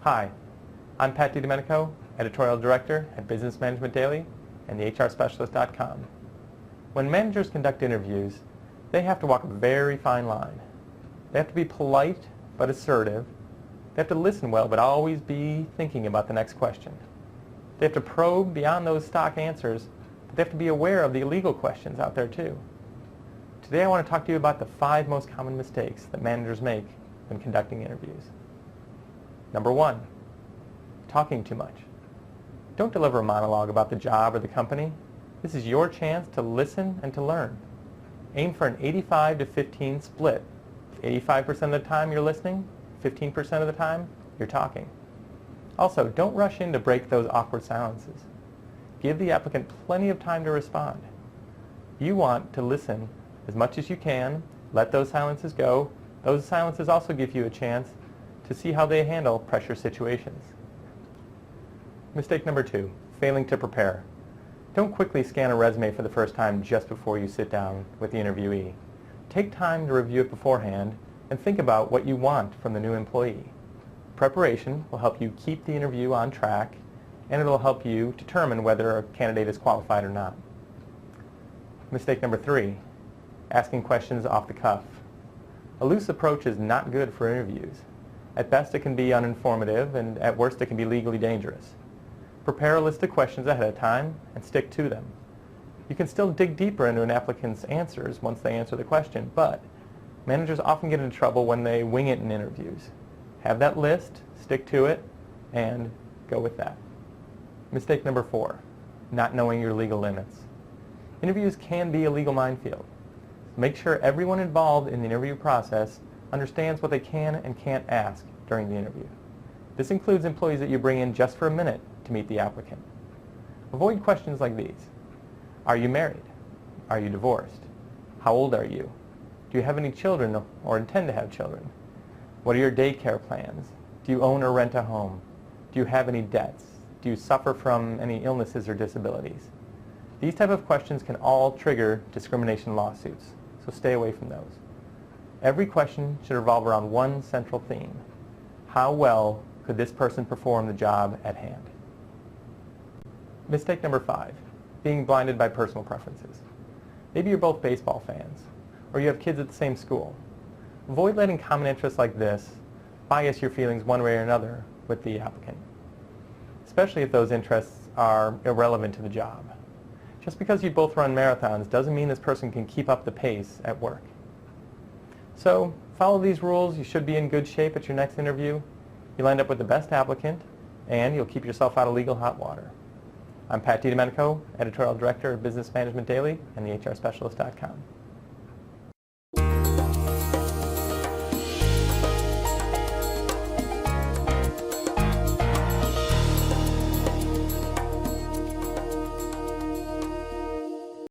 Hi, I'm Pat DiDomenico, Editorial Director at Business Management Daily and the HRSpecialist.com. When managers conduct interviews, they have to walk a very fine line. They have to be polite but assertive. They have to listen well but always be thinking about the next question. They have to probe beyond those stock answers, but they have to be aware of the illegal questions out there too. Today I want to talk to you about the 5 most common mistakes that managers make when conducting interviews. Number 1, talking too much. Don't deliver a monologue about the job or the company. This is your chance to listen and to learn. Aim for an 85 to 15 split. 85% of the time you're listening, 15% of the time you're talking. Also, don't rush in to break those awkward silences. Give the applicant plenty of time to respond. You want to listen as much as you can, let those silences go. Those silences also give you a chance to see how they handle pressure situations. Mistake number 2, failing to prepare. Don't quickly scan a resume for the first time just before you sit down with the interviewee. Take time to review it beforehand and think about what you want from the new employee. Preparation will help you keep the interview on track, and it will help you determine whether a candidate is qualified or not. Mistake number 3, asking questions off the cuff. A loose approach is not good for interviews. At best it can be uninformative, and at worst it can be legally dangerous. Prepare a list of questions ahead of time and stick to them. You can still dig deeper into an applicant's answers once they answer the question, but managers often get into trouble when they wing it in interviews. Have that list, stick to it, and go with that. Mistake number 4, not knowing your legal limits. Interviews can be a legal minefield. Make sure everyone involved in the interview process understands what they can and can't ask during the interview. This includes employees that you bring in just for a minute to meet the applicant. Avoid questions like these. Are you married? Are you divorced? How old are you? Do you have any children or intend to have children? What are your daycare plans? Do you own or rent a home? Do you have any debts? Do you suffer from any illnesses or disabilities? These type of questions can all trigger discrimination lawsuits, so stay away from those. Every question should revolve around one central theme. How well could this person perform the job at hand? Mistake number 5, being blinded by personal preferences. Maybe you're both baseball fans, or you have kids at the same school. Avoid letting common interests like this bias your feelings one way or another with the applicant, especially if those interests are irrelevant to the job. Just because you both run marathons doesn't mean this person can keep up the pace at work. So follow these rules. You should be in good shape at your next interview. You'll end up with the best applicant, and you'll keep yourself out of legal hot water. I'm Pat DiDomenico, Editorial Director of Business Management Daily and the HRSpecialist.com.